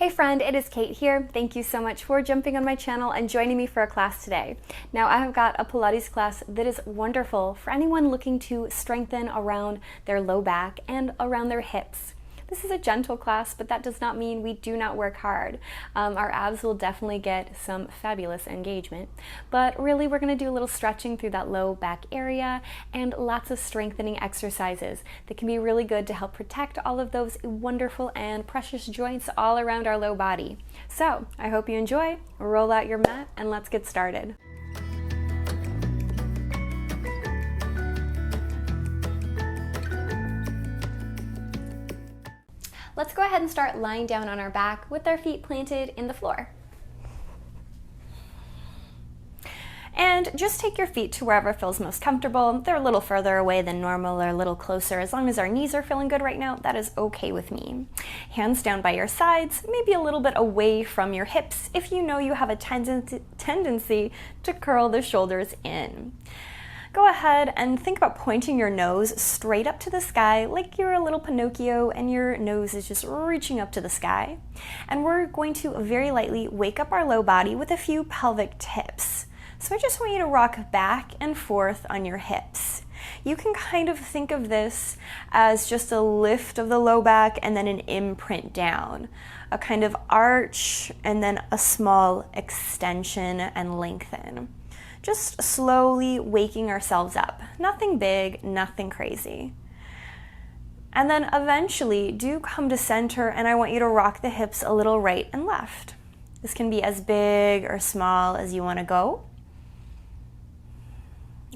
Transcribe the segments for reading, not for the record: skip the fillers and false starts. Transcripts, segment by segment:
Hey friend, it is Kate here. Thank you so much for jumping on my channel and joining me for a class today. Now I have got a Pilates class that is wonderful for anyone looking to strengthen around their low back and around their hips. This is a gentle class, but that does not mean we do not work hard. Our abs will definitely get some fabulous engagement, but really we're going to do a little stretching through that low back area and lots of strengthening exercises that can be really good to help protect all of those wonderful and precious joints all around our low body. So I hope you enjoy, roll out your mat, and let's get started. Let's go ahead and start lying down on our back with our feet planted in the floor. And just take your feet to wherever feels most comfortable. They're a little further away than normal or a little closer. As long as our knees are feeling good right now, that is okay with me. Hands down by your sides, maybe a little bit away from your hips if you know you have a tendency to curl the shoulders in. Go ahead and think about pointing your nose straight up to the sky like you're a little Pinocchio and your nose is just reaching up to the sky. And we're going to very lightly wake up our low body with a few pelvic tips. So I just want you to rock back and forth on your hips. You can kind of think of this as just a lift of the low back and then an imprint down. A kind of arch and then a small extension and lengthen. Just slowly waking ourselves up. Nothing big, nothing crazy. And then eventually do come to center, and I want you to rock the hips a little right and left. This can be as big or small as you want to go.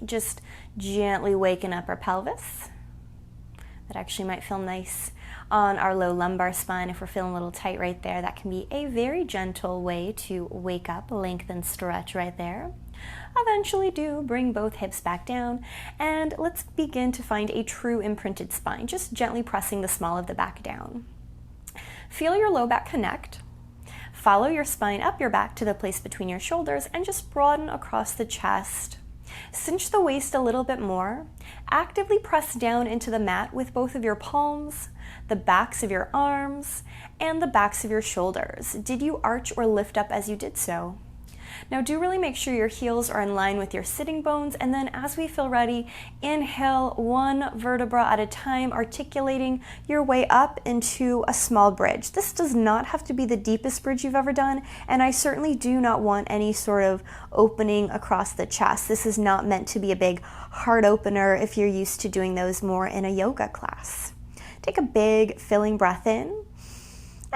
Just gently waking up our pelvis. That actually might feel nice on our low lumbar spine if we're feeling a little tight right there. That can be a very gentle way to wake up, lengthen, stretch right there. Eventually do bring both hips back down, and let's begin to find a true imprinted spine, just gently pressing the small of the back down. Feel your low back connect. Follow your spine up your back to the place between your shoulders and just broaden across the chest. Cinch the waist a little bit more. Actively press down into the mat with both of your palms, the backs of your arms, and the backs of your shoulders. Did you arch or lift up as you did so? Now do really make sure your heels are in line with your sitting bones, and then as we feel ready, inhale one vertebra at a time, articulating your way up into a small bridge. This does not have to be the deepest bridge you've ever done, and I certainly do not want any sort of opening across the chest. This is not meant to be a big heart opener if you're used to doing those more in a yoga class. Take a big filling breath in.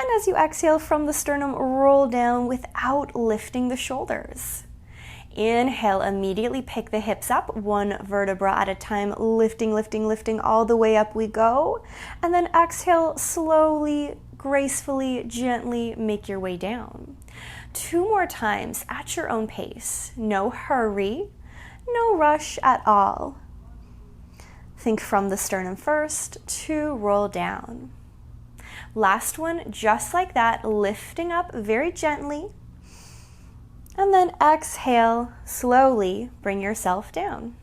And as you exhale from the sternum, roll down without lifting the shoulders. Inhale, immediately pick the hips up, one vertebra at a time, lifting, lifting, lifting, all the way up we go. And then exhale, slowly, gracefully, gently make your way down. 2 more times at your own pace. No hurry, no rush at all. Think from the sternum first to roll down. Last one, just like that, lifting up very gently. And then exhale, slowly bring yourself down.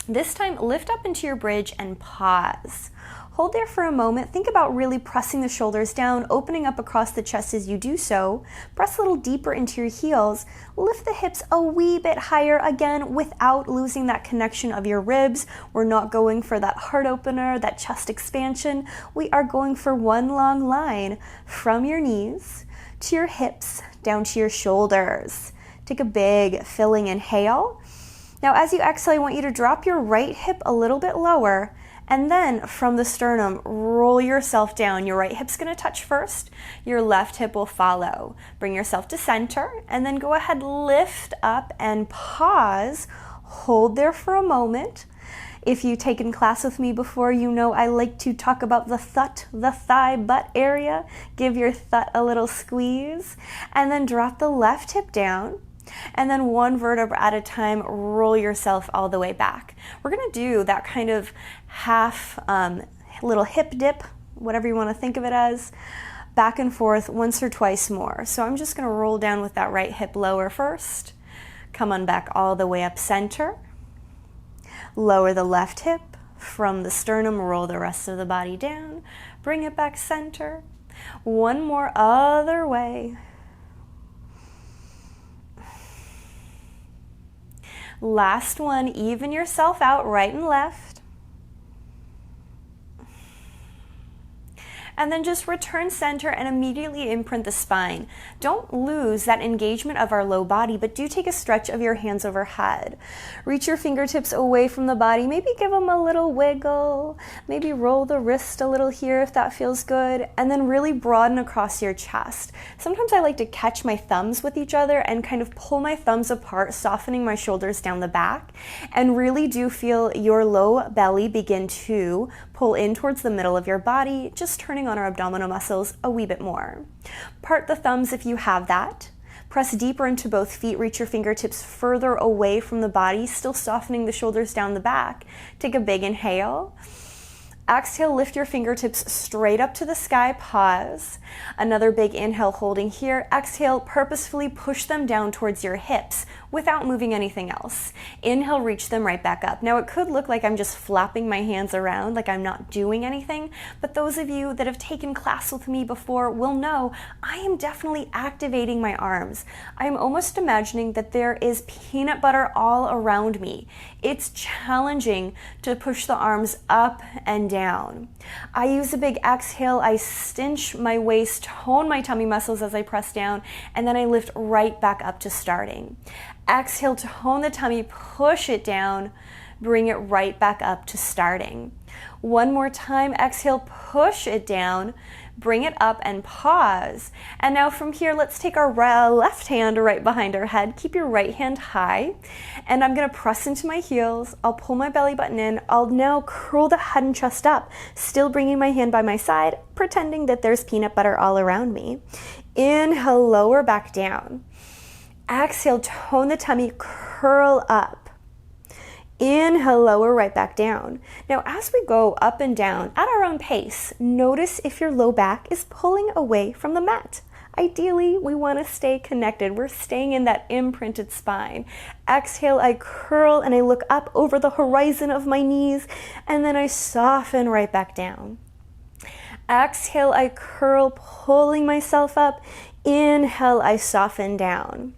This time, lift up into your bridge and pause. Hold there for a moment. Think about really pressing the shoulders down, opening up across the chest as you do so. Press a little deeper into your heels. Lift the hips a wee bit higher, again, without losing that connection of your ribs. We're not going for that heart opener, that chest expansion. We are going for one long line from your knees to your hips, down to your shoulders. Take a big filling inhale. Now as you exhale, I want you to drop your right hip a little bit lower, and then from the sternum, roll yourself down. Your right hip's gonna touch first, your left hip will follow. Bring yourself to center, and then go ahead, lift up and pause. Hold there for a moment. If you've taken class with me before, you know I like to talk about the thigh butt area. Give your thigh a little squeeze, and then drop the left hip down. And then one vertebra at a time, roll yourself all the way back. We're gonna do that kind of half little hip dip, whatever you wanna think of it as, back and forth once or twice more. So I'm just gonna roll down with that right hip lower first. Come on back all the way up center. Lower the left hip, From the sternum, roll the rest of the body down. Bring it back center. One more other way. Last one, even yourself out right and left. And then just return center and immediately imprint the spine. Don't lose that engagement of our low body, but do take a stretch of your hands overhead. Reach your fingertips away from the body, maybe give them a little wiggle, maybe roll the wrist a little here if that feels good, and then really broaden across your chest. Sometimes I like to catch my thumbs with each other and kind of pull my thumbs apart, softening my shoulders down the back, and really do feel your low belly begin to pull in towards the middle of your body, just turning on our abdominal muscles a wee bit more. Part the thumbs if you have that. Press deeper into both feet, reach your fingertips further away from the body, still softening the shoulders down the back. Take a big inhale. Exhale, lift your fingertips straight up to the sky, pause. Another big inhale holding here. Exhale, purposefully push them down towards your hips without moving anything else. Inhale, reach them right back up. Now it could look like I'm just flapping my hands around, like I'm not doing anything, but those of you that have taken class with me before will know I am definitely activating my arms. I'm almost imagining that there is peanut butter all around me. It's challenging to push the arms up and down. I use a big exhale, I cinch my waist, tone my tummy muscles as I press down, and then I lift right back up to starting. Exhale, tone the tummy, push it down, bring it right back up to starting. One more time, exhale, push it down, bring it up and pause. And now from here, let's take our left hand right behind our head. Keep your right hand high. And I'm gonna press into my heels. I'll pull my belly button in. I'll now curl the head and chest up, still bringing my hand by my side, pretending that there's peanut butter all around me. Inhale, lower back down. Exhale, tone the tummy, curl up. Inhale, lower right back down. Now, as we go up and down at our own pace, notice if your low back is pulling away from the mat. Ideally, we want to stay connected. We're staying in that imprinted spine. Exhale, I curl and I look up over the horizon of my knees, and then I soften right back down. Exhale, I curl, pulling myself up. Inhale, I soften down.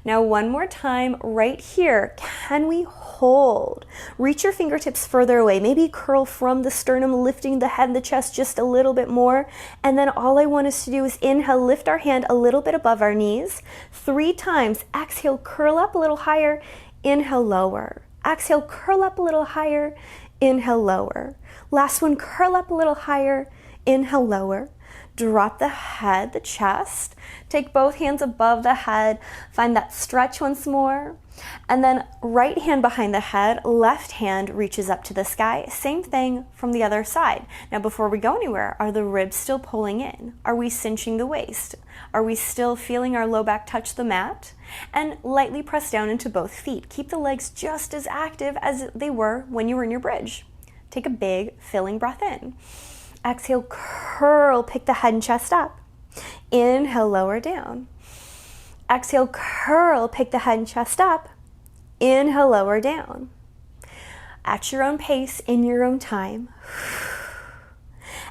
Now one more time right here, can we hold? Reach your fingertips further away, maybe curl from the sternum, lifting the head and the chest just a little bit more. And then all I want us to do is inhale, lift our hand a little bit above our knees. 3 times, exhale, curl up a little higher, inhale, lower. Exhale, curl up a little higher, inhale, lower. Last one, curl up a little higher, inhale, lower. Drop the head, the chest. Take both hands above the head. Find that stretch once more. And then right hand behind the head, left hand reaches up to the sky. Same thing from the other side. Now before we go anywhere, are the ribs still pulling in? Are we cinching the waist? Are we still feeling our low back touch the mat? And lightly press down into both feet. Keep the legs just as active as they were when you were in your bridge. Take a big filling breath in. Exhale, curl, pick the head and chest up. Inhale, lower down. Exhale, curl, pick the head and chest up. Inhale, lower down. At your own pace, in your own time.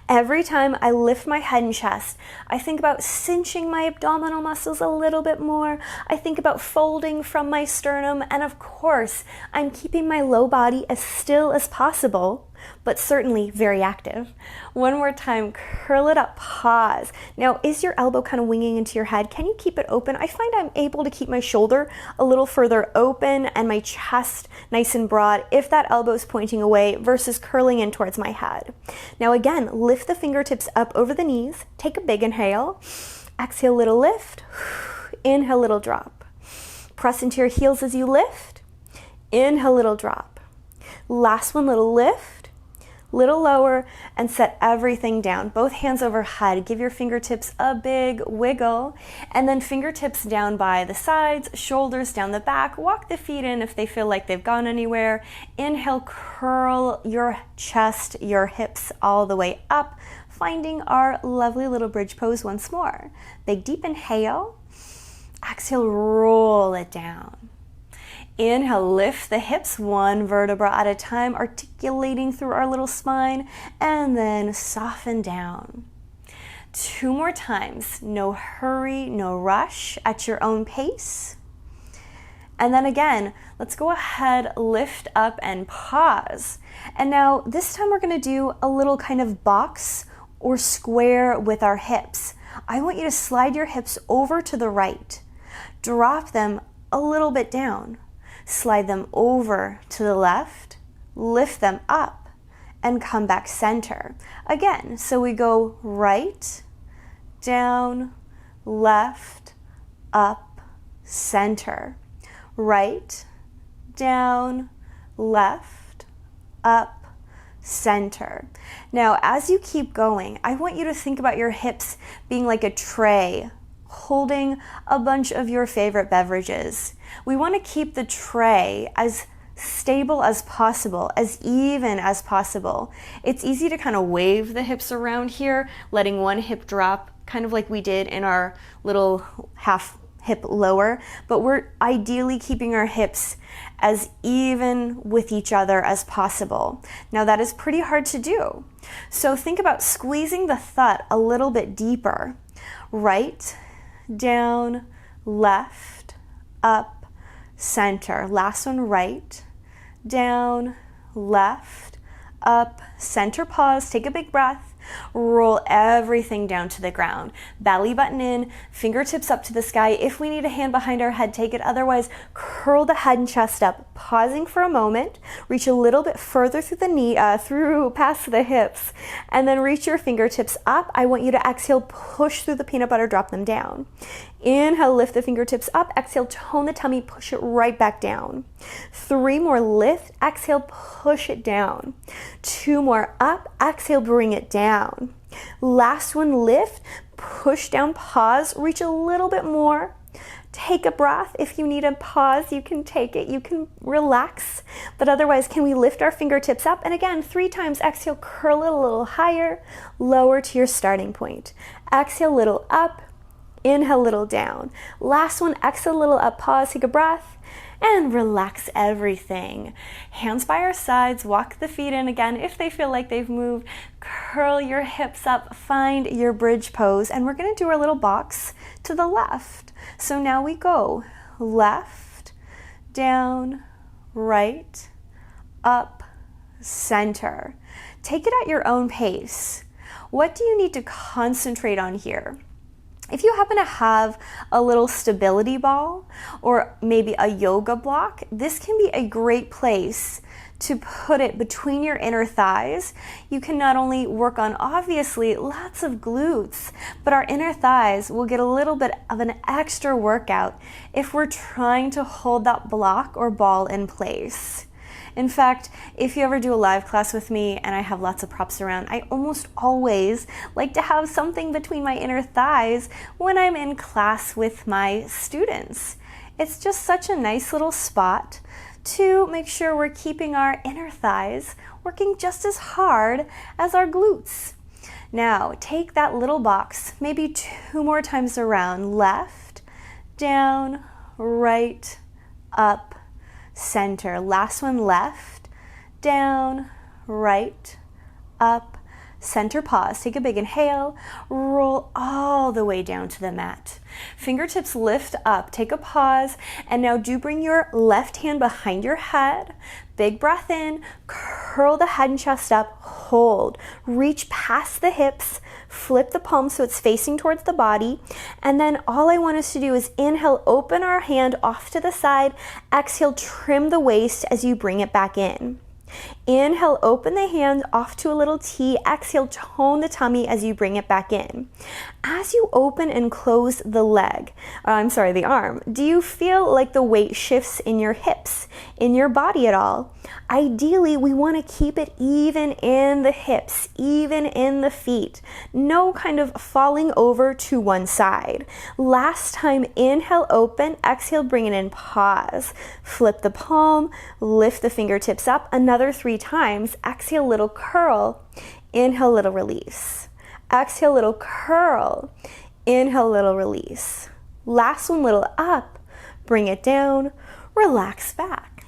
Every time I lift my head and chest, I think about cinching my abdominal muscles a little bit more. I think about folding from my sternum. And of course, I'm keeping my low body as still as possible, but certainly very active. One more time, curl it up, pause. Now, is your elbow kind of winging into your head? Can you keep it open? I find I'm able to keep my shoulder a little further open and my chest nice and broad if that elbow is pointing away versus curling in towards my head. Now again, lift the fingertips up over the knees. Take a big inhale. Exhale, little lift. Inhale, little drop. Press into your heels as you lift. Inhale, little drop. Last one, little lift. Little lower, and set everything down. Both hands overhead. Give your fingertips a big wiggle, and then fingertips down by the sides, shoulders down the back. Walk the feet in if they feel like they've gone anywhere. Inhale, curl your chest, your hips all the way up, finding our lovely little bridge pose once more. Big deep inhale. Exhale, roll it down. Inhale, lift the hips one vertebra at a time, articulating through our little spine, and then soften down. 2 more times. No hurry, no rush, at your own pace. And then again, let's go ahead, lift up and pause. And now this time we're gonna do a little kind of box or square with our hips. I want you to slide your hips over to the right. Drop them a little bit down. Slide them over to the left. Lift them up and come back center. Again, so we go right, down, left, up, center. Right, down, left, up, center. Now, as you keep going, I want you to think about your hips being like a tray holding a bunch of your favorite beverages. We want to keep the tray as stable as possible, as even as possible. It's easy to kind of wave the hips around here, letting one hip drop, kind of like we did in our little half hip lower, but we're ideally keeping our hips as even with each other as possible. Now that is pretty hard to do. So think about squeezing the thud a little bit deeper. Right, down, left, up, center. Last one, right, down, left, up, center. Pause, take a big breath. Roll everything down to the ground. Belly button in, fingertips up to the sky. If we need a hand behind our head, take it. Otherwise, curl the head and chest up. Pausing for a moment. Reach a little bit further through the knee, past the hips, and then reach your fingertips up. I want you to exhale, push through the peanut butter, drop them down. Inhale, lift the fingertips up. Exhale, tone the tummy, push it right back down. 3 more, lift. Exhale, push it down. 2 more, up. Exhale, bring it down. Last one, lift, push down, pause, reach a little bit more. Take a breath. If you need a pause, you can take it. You can relax. But otherwise, can we lift our fingertips up? And again, 3 times. Exhale, curl it a little higher, lower to your starting point. Exhale, little up. Inhale, little down. Last one, exhale, little up, pause, take a breath, and relax everything. Hands by our sides, walk the feet in again if they feel like they've moved. Curl your hips up, find your bridge pose, and we're gonna do our little box to the left. So now we go left, down, right, up, center. Take it at your own pace. What do you need to concentrate on here? If you happen to have a little stability ball or maybe a yoga block, this can be a great place to put it between your inner thighs. You can not only work on obviously lots of glutes, but our inner thighs will get a little bit of an extra workout if we're trying to hold that block or ball in place. In fact, if you ever do a live class with me and I have lots of props around, I almost always like to have something between my inner thighs when I'm in class with my students. It's just such a nice little spot to make sure we're keeping our inner thighs working just as hard as our glutes. Now, take that little box, maybe 2 more times around, left, down, right, up, center. Last one, left, down, right, up, center. Pause. Take a big inhale. Roll all the way down to the mat. Fingertips lift up. Take a pause. And now do bring your left hand behind your head. Big breath in. Curl the head and chest up. Hold. Reach past the hips. Flip the palm so it's facing towards the body. And then all I want us to do is inhale, open our hand off to the side. Exhale, trim the waist as you bring it back in. Inhale, open the hand off to a little T. Exhale, tone the tummy as you bring it back in. As you open and close the the arm, do you feel like the weight shifts in your hips, in your body at all? Ideally, we want to keep it even in the hips, even in the feet. No kind of falling over to one side. Last time, inhale, open. Exhale, bring it in, pause. Flip the palm, lift the fingertips up. Another 3 times. Exhale, little curl. Inhale, little release. Exhale, little curl. Inhale, little release. Last one, little up. Bring it down. Relax back.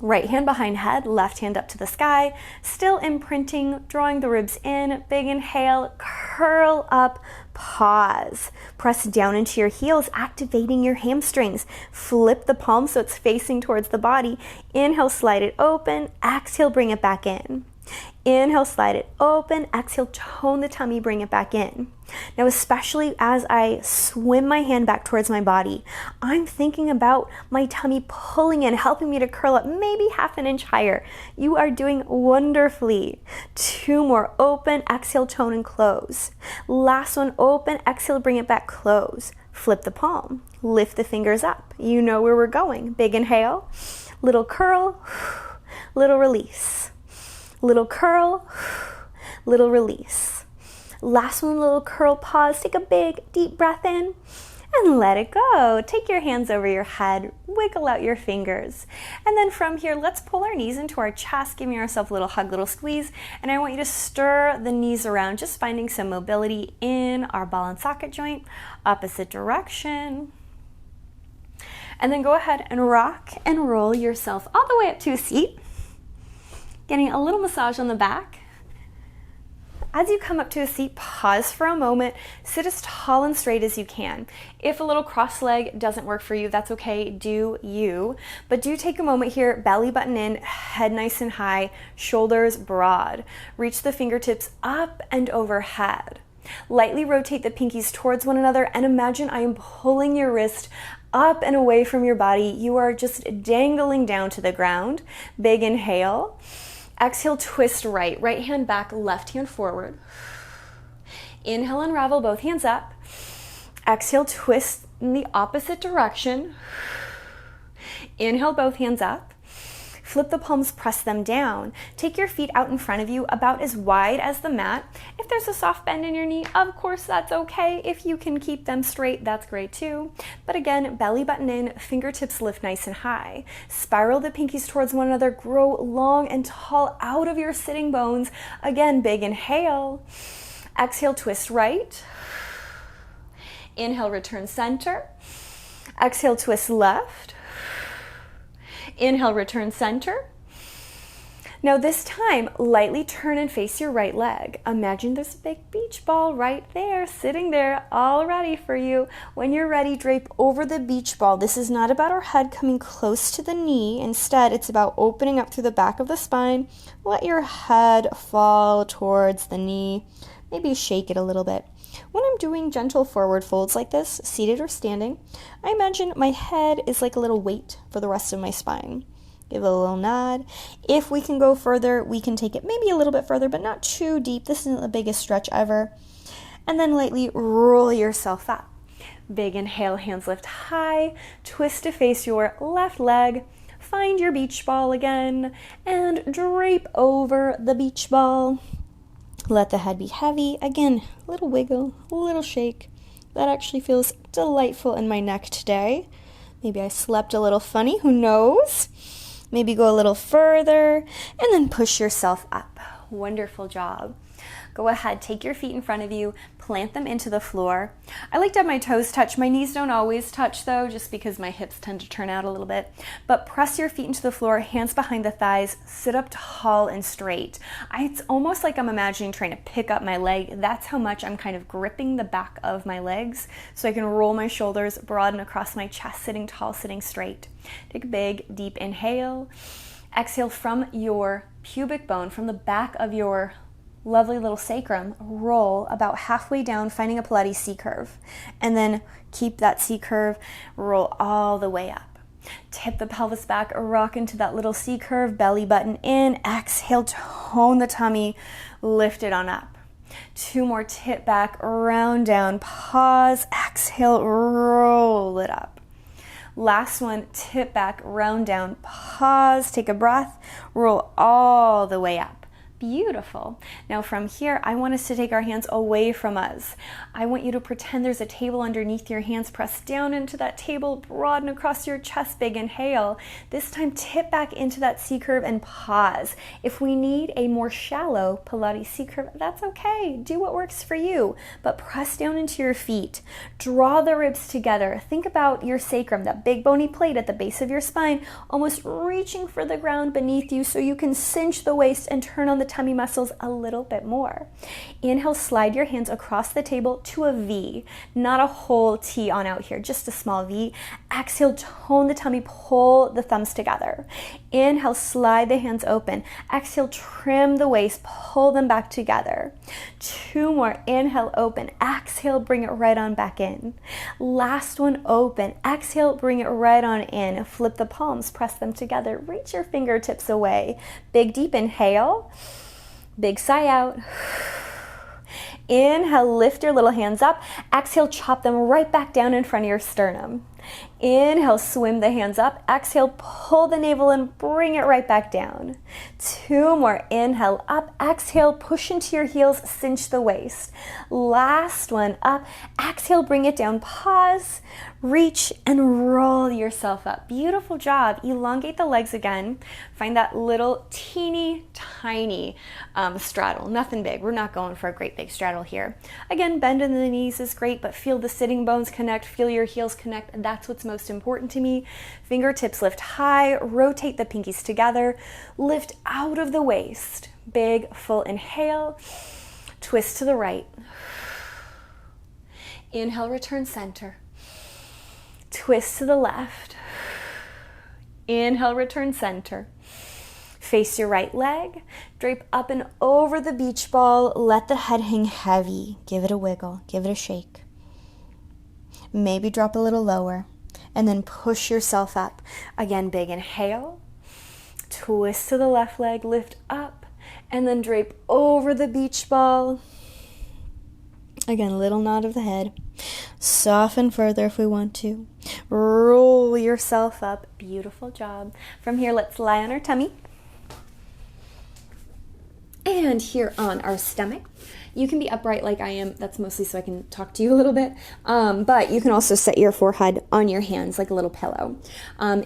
Right hand behind head, left hand up to the sky, still imprinting, drawing the ribs in. Big inhale, curl up, pause. Press down into your heels, activating your hamstrings. Flip the palm so it's facing towards the body. Inhale, slide it open. Exhale, bring it back in. Inhale, slide it open. Exhale, tone the tummy, bring it back in. Now, especially as I swim my hand back towards my body, I'm thinking about my tummy pulling in, helping me to curl up maybe half an inch higher. You are doing wonderfully. 2 more, open, exhale, tone and close. Last one, open, exhale, bring it back, close. Flip the palm, lift the fingers up. You know where we're going. Big inhale, little curl, little release. Little curl, little release. Last one, little curl, pause. Take a big, deep breath in and let it go. Take your hands over your head, wiggle out your fingers. And then from here, let's pull our knees into our chest, giving ourselves a little hug, little squeeze. And I want you to stir the knees around, just finding some mobility in our ball and socket joint, opposite direction. And then go ahead and rock and roll yourself all the way up to a seat. Getting a little massage on the back. As you come up to a seat, pause for a moment. Sit as tall and straight as you can. If a little cross leg doesn't work for you, that's okay, do you. But do take a moment here, belly button in, head nice and high, shoulders broad. Reach the fingertips up and overhead. Lightly rotate the pinkies towards one another and imagine I am pulling your wrist up and away from your body. You are just dangling down to the ground. Big inhale. Exhale, twist right. Right hand back, left hand forward. Inhale, unravel, both hands up. Exhale, twist in the opposite direction. Inhale, both hands up. Flip the palms, press them down. Take your feet out in front of you about as wide as the mat. If there's a soft bend in your knee, of course that's okay. If you can keep them straight, that's great too. But again, belly button in, fingertips lift nice and high. Spiral the pinkies towards one another, grow long and tall out of your sitting bones. Again, big inhale. Exhale, twist right. Inhale, return center. Exhale, twist left. Inhale, return center. Now this time, lightly turn and face your right leg. Imagine there's a big beach ball right there, sitting there, all ready for you. When you're ready, drape over the beach ball. This is not about our head coming close to the knee. Instead, it's about opening up through the back of the spine. Let your head fall towards the knee. Maybe shake it a little bit. When I'm doing gentle forward folds like this, seated or standing, I imagine my head is like a little weight for the rest of my spine. Give it a little nod. If we can go further, we can take it maybe a little bit further, but not too deep. This isn't the biggest stretch ever. And then lightly roll yourself up. Big inhale, hands lift high. Twist to face your left leg. Find your beach ball again and drape over the beach ball. Let the head be heavy. Again, a little wiggle, a little shake. That actually feels delightful in my neck today. Maybe I slept a little funny, who knows? Maybe go a little further and then push yourself up. Wonderful job. Go ahead, take your feet in front of you, plant them into the floor. I like to have my toes touch. My knees don't always touch though, just because my hips tend to turn out a little bit. But press your feet into the floor, hands behind the thighs, sit up tall and straight. It's almost like I'm imagining trying to pick up my leg. That's how much I'm kind of gripping the back of my legs so I can roll my shoulders, broaden across my chest, sitting tall, sitting straight. Take a big, deep inhale. Exhale from your pubic bone, from the back of your lovely little sacrum, roll about halfway down, finding a Pilates C curve. And then keep that C curve, roll all the way up. Tip the pelvis back, rock into that little C curve, belly button in, exhale, tone the tummy, lift it on up. 2 more, tip back, round down, pause, exhale, roll it up. Last one, tip back, round down, pause, take a breath, roll all the way up. Beautiful. Now from here, I want us to take our hands away from us. I want you to pretend there's a table underneath your hands. Press down into that table, broaden across your chest, big inhale. This time, tip back into that C curve and pause. If we need a more shallow Pilates C curve, that's okay. Do what works for you, but press down into your feet. Draw the ribs together. Think about your sacrum, that big bony plate at the base of your spine, almost reaching for the ground beneath you so you can cinch the waist and turn on the tummy muscles a little bit more. Inhale, slide your hands across the table to a V, not a whole T on out here, just a small V. Exhale, tone the tummy, pull the thumbs together. Inhale, slide the hands open. Exhale, trim the waist, pull them back together. 2 more. Inhale, open. Exhale, bring it right on back in. Last one, open. Exhale, bring it right on in. Flip the palms, press them together. Reach your fingertips away. Big deep inhale. Big sigh out. Inhale, lift your little hands up. Exhale, chop them right back down in front of your sternum. Inhale, swim the hands up. Exhale, pull the navel and bring it right back down. 2 more. Inhale, up. Exhale, push into your heels, cinch the waist. Last one, up. Exhale, bring it down. Pause, reach, and roll yourself up. Beautiful job. Elongate the legs again. Find that little teeny tiny straddle. Nothing big. We're not going for a great big straddle here. Again, bend in the knees is great, but feel the sitting bones connect. Feel your heels connect. That's what's most important to me. Fingertips lift high, rotate the pinkies together, lift out of the waist. Big, full inhale, twist to the right. Inhale, return center. Twist to the left. Inhale, return center. Face your right leg, drape up and over the beach ball, let the head hang heavy. Give it a wiggle, give it a shake. Maybe drop a little lower. And then push yourself up. Again, big inhale. Twist to the left leg, lift up, and then drape over the beach ball. Again, little nod of the head. Soften further if we want to. Roll yourself up. Beautiful job. From here, let's lie on our tummy. And here on our stomach. You can be upright like I am. That's mostly so I can talk to you a little bit. But you can also set your forehead on your hands like a little pillow.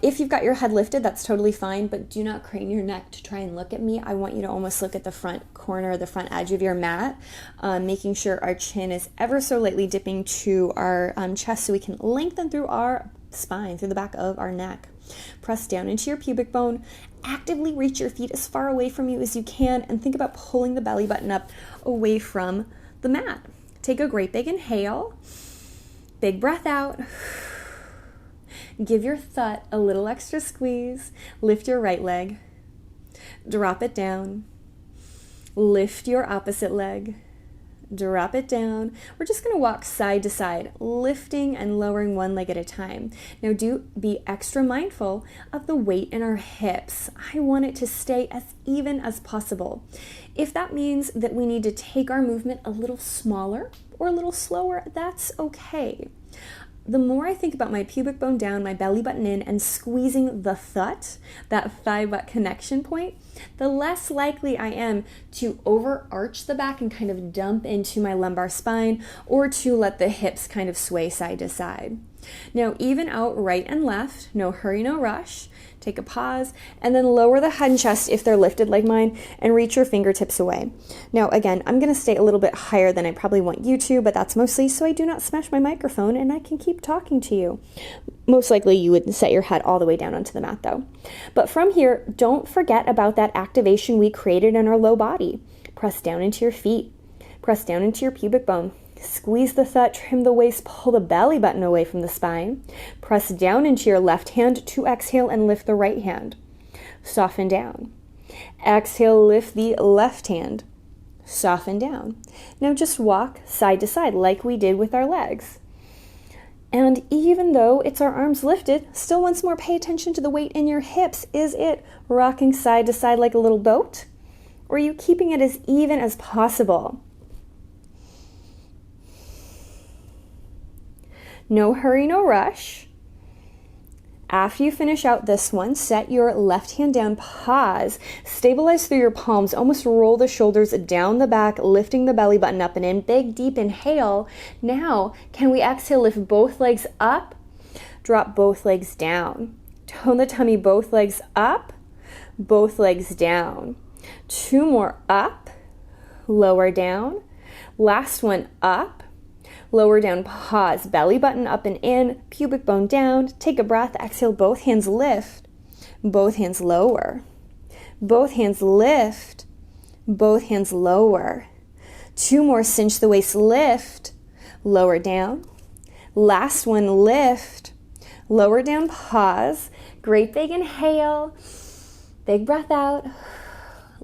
If you've got your head lifted, that's totally fine, but do not crane your neck to try and look at me. I want you to almost look at the front corner, the front edge of your mat, making sure our chin is ever so lightly dipping to our chest so we can lengthen through our spine, through the back of our neck. Press down into your pubic bone. Actively reach your feet as far away from you as you can and think about pulling the belly button up away from the mat. Take a great big inhale. Big breath out. Give your thought a little extra squeeze. Lift your right leg. Drop it down. Lift your opposite leg. Drop it down. We're just going to walk side to side, lifting and lowering one leg at a time. Now do be extra mindful of the weight in our hips. I want it to stay as even as possible. If that means that we need to take our movement a little smaller or a little slower, that's okay. The more I think about my pubic bone down, my belly button in, and squeezing the thut, that thigh-butt connection point, the less likely I am to overarch the back and kind of dump into my lumbar spine or to let the hips kind of sway side to side. Now, even out right and left, no hurry, no rush. Take a pause and then lower the head and chest if they're lifted like mine and reach your fingertips away. Now, again, I'm going to stay a little bit higher than I probably want you to, but that's mostly so I do not smash my microphone and I can keep talking to you. Most likely you would set your head all the way down onto the mat though. But from here, don't forget about that activation we created in our low body. Press down into your feet. Press down into your pubic bone. Squeeze the thut, trim the waist, pull the belly button away from the spine. Press down into your left hand to exhale and lift the right hand. Soften down. Exhale, lift the left hand. Soften down. Now just walk side to side like we did with our legs. And even though it's our arms lifted, still once more pay attention to the weight in your hips. Is it rocking side to side like a little boat? Or are you keeping it as even as possible? No hurry, no rush. After you finish out this one, set your left hand down, pause, stabilize through your palms, almost roll the shoulders down the back, lifting the belly button up and in. Big, deep inhale. Now, can we exhale, lift both legs up, drop both legs down. Tone the tummy, both legs up, both legs down. 2 more, up, lower down. Last one, up, lower down, pause, belly button up and in, pubic bone down. Take a breath, exhale, both hands lift, both hands lower. Both hands lift, both hands lower. 2 more, cinch the waist, lift, lower down. Last one, lift, lower down, pause. Great big inhale, big breath out.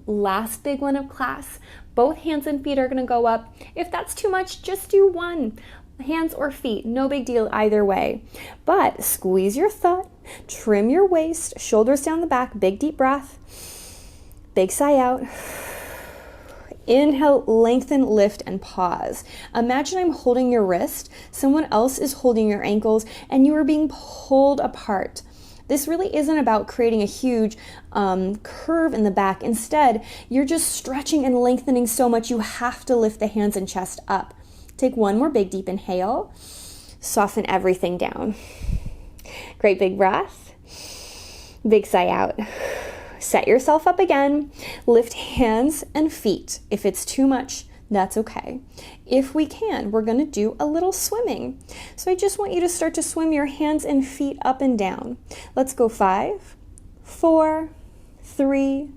Last big one of class. Both hands and feet are going to go up. If that's too much, just do one. Hands or feet, no big deal either way. But squeeze your thigh, trim your waist, shoulders down the back, big deep breath. Big sigh out. Inhale, lengthen, lift, and pause. Imagine I'm holding your wrist, someone else is holding your ankles, and you are being pulled apart. This really isn't about creating a huge curve in the back. Instead, you're just stretching and lengthening so much you have to lift the hands and chest up. Take one more big deep inhale. Soften everything down. Great big breath. Big sigh out. Set yourself up again. Lift hands and feet. If it's too much, that's okay. If we can, we're going to do a little swimming. So I just want you to start to swim your hands and feet up and down. Let's go 5, 4, 3,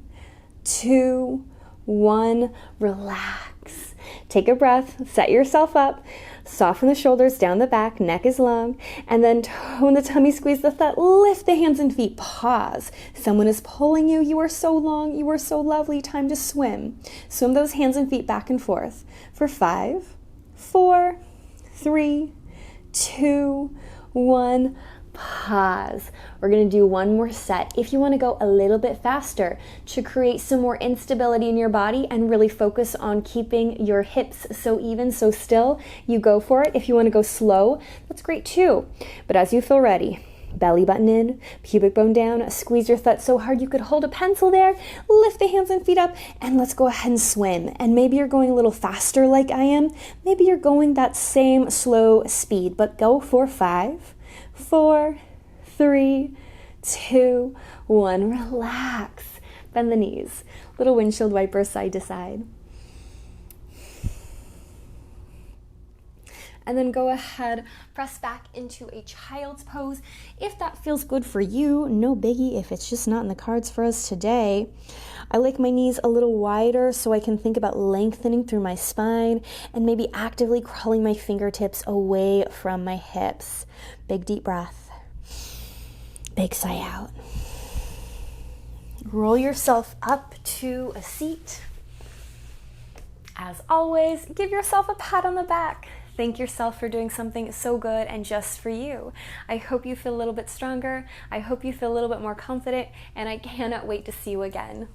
2, 1. Relax. Take a breath. Set yourself up. Soften the shoulders down the back, neck is long, and then tone the tummy, squeeze the thigh, lift the hands and feet, pause. Someone is pulling you. You are so long. You are so lovely. Time to swim. Swim those hands and feet back and forth for 5, 4, 3, 2, 1. Pause. We're going to do one more set. If you want to go a little bit faster to create some more instability in your body and really focus on keeping your hips so even, so still, you go for it. If you want to go slow, that's great too. But as you feel ready, belly button in, pubic bone down, squeeze your thigh so hard you could hold a pencil there, lift the hands and feet up, and let's go ahead and swim. And maybe you're going a little faster like I am. Maybe you're going that same slow speed, but go for 5, 4, 3, 2, 1. Relax. Bend the knees. Little windshield wiper side to side. And then go ahead, press back into a child's pose. If that feels good for you, no biggie if it's just not in the cards for us today. I like my knees a little wider so I can think about lengthening through my spine and maybe actively crawling my fingertips away from my hips. Big deep breath. Big sigh out. Roll yourself up to a seat. As always, give yourself a pat on the back. Thank yourself for doing something so good and just for you. I hope you feel a little bit stronger. I hope you feel a little bit more confident, and I cannot wait to see you again.